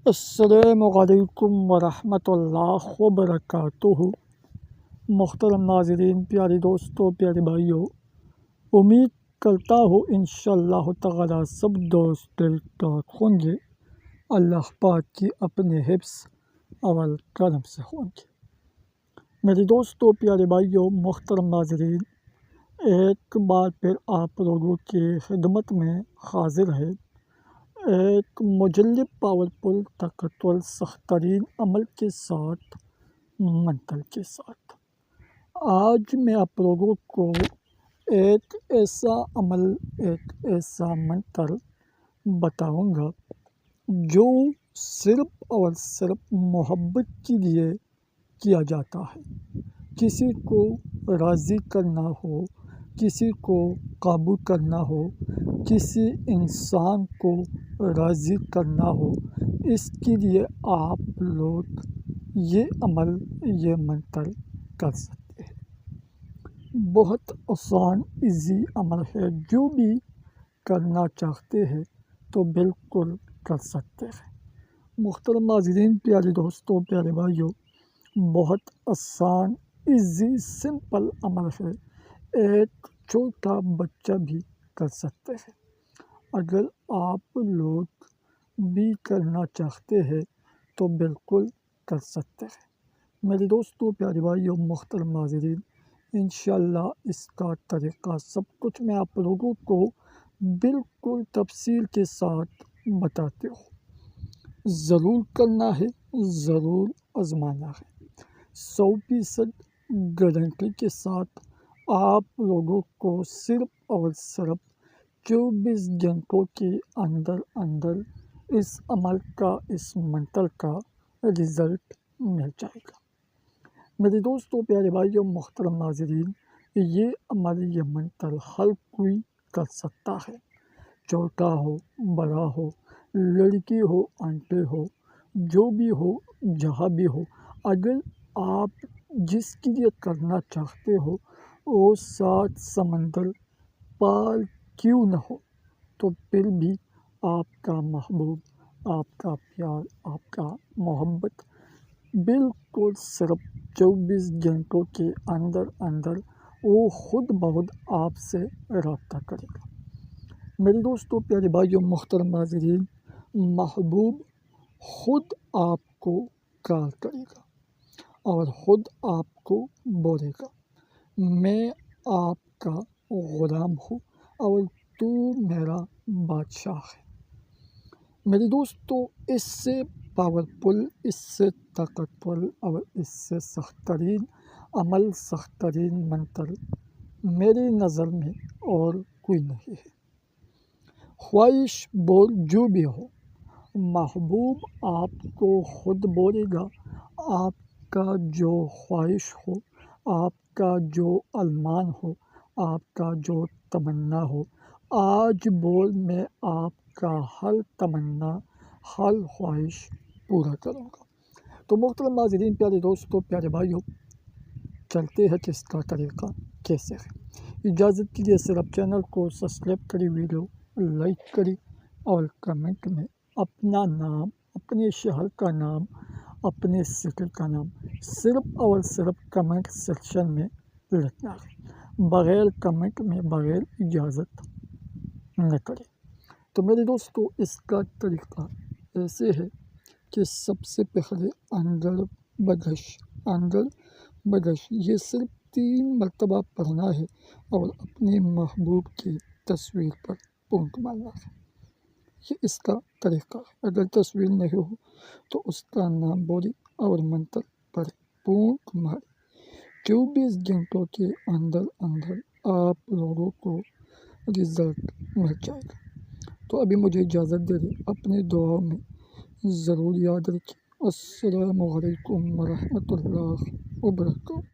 السلام علیکم ورحمۃ اللہ وبرکاتہ۔ محترم ناظرین، پیارے دوستوں، پیارے بھائیوں، امید کرتا ہوں انشاءاللہ تعالی سب دوست ٹھیک ٹھاک ہوں گے، اللہ پاک کی اپنے حفظ اور کرم سے ہوں گے۔ میرے دوستوں، پیارے بھائیوں، محترم ناظرین، ایک بار پھر آپ لوگوں کی خدمت میں حاضر ہے ایک مجلب پاورفل طاقتور سخت ترین عمل کے ساتھ، منتر کے ساتھ۔ آج میں آپ لوگوں کو ایک ایسا عمل، ایک ایسا منتر بتاؤں گا جو صرف اور صرف محبت کے لیے کیا جاتا ہے۔ کسی کو راضی کرنا ہو، کسی کو قابو کرنا ہو، کسی انسان کو راضی کرنا ہو، اس کے لیے آپ لوگ یہ عمل، یہ منتر کر سکتے ہیں۔ بہت آسان ایزی عمل ہے، جو بھی کرنا چاہتے ہیں تو بالکل کر سکتے ہیں۔ محترم ناظرین، پیارے دوستوں، پیارے بھائیوں، بہت آسان ایزی سمپل عمل ہے، ایک چھوٹا بچہ بھی کر سکتے ہیں۔ اگر آپ لوگ بھی کرنا چاہتے ہیں تو بالکل کر سکتے ہیں۔ میرے دوستوں، پیارے بھائیوں، محترم ناظرین، انشاءاللہ اس کا طریقہ سب کچھ میں آپ لوگوں کو بالکل تفصیل کے ساتھ بتاتے ہوں۔ ضرور کرنا ہے، ضرور آزمانا ہے۔ 100% گارنٹی کے ساتھ آپ لوگوں کو صرف اور صرف 24 گھنٹوں کے اندر اندر اس عمل کا، اس منتر کا رزلٹ مل جائے گا۔ میرے دوستوں، پیارے بھائیوں، محترم ناظرین، یہ عمل، یہ منتر ہر کوئی کر سکتا ہے، چھوٹا ہو، بڑا ہو، لڑکی ہو، آنٹی ہو، جو بھی ہو، جہاں بھی ہو۔ اگر آپ جس کے لیے کرنا چاہتے ہو وہ 7 سمندر پار کیوں نہ ہو، تو پھر بھی آپ کا محبوب، آپ کا پیار، آپ کا محبت بالکل صرف 24 گھنٹوں کے اندر اندر وہ خود بخود آپ سے رابطہ کرے گا۔ میرے دوستوں، پیارے بھائیوں، محترم ناظرین، محبوب خود آپ کو کال کرے گا اور خود آپ کو بولے گا، میں آپ کا غلام ہوں اور تو میرا بادشاہ ہے۔ میرے دوستوں، اس سے پاورفل، اس سے طاقتور اور اس سے سخت ترین عمل، سخت ترین منتر میری نظر میں اور کوئی نہیں ہے۔ خواہش بول جو بھی ہو، محبوب آپ کو خود بولے گا، آپ کا جو خواہش ہو، آپ کا جو ارمان ہو، آپ کا جو تمنا ہو، آج بول، میں آپ کا ہر تمنا، ہر خواہش پورا کروں گا۔ تو محترم ناظرین، پیارے دوستوں، پیارے بھائیوں، چلتے ہیں کہ اس کا طریقہ کیسے ہے۔ اجازت کیجیے صرف چینل کو سبسکرائب کری، ویڈیو لائک کری اور کمنٹ میں اپنا نام، اپنے شہر کا نام، اپنے سٹی کا نام صرف اور صرف کمنٹ سیکشن میں لکھنا ہے، بغیر کمنٹ میں بغیر اجازت نہ کریں۔ تو میرے دوستوں، اس کا طریقہ ایسے ہے کہ سب سے پہلے اندر بدش یہ صرف 3 مرتبہ پڑھنا ہے اور اپنے محبوب کی تصویر پر پونک مارنا ہے۔ یہ اس کا طریقہ ہے۔ اگر تصویر نہیں ہو تو اس کا نام بولی اور منتر پڑھے، پونک مارے۔ 24 گھنٹوں کے اندر اندر آپ لوگوں کو رزلٹ مل جائے گا۔ تو ابھی مجھے اجازت دے دیں، اپنے دعاؤں میں ضرور یاد رکھیں۔ السلام علیکم ورحمۃ اللہ وبرکاتہ۔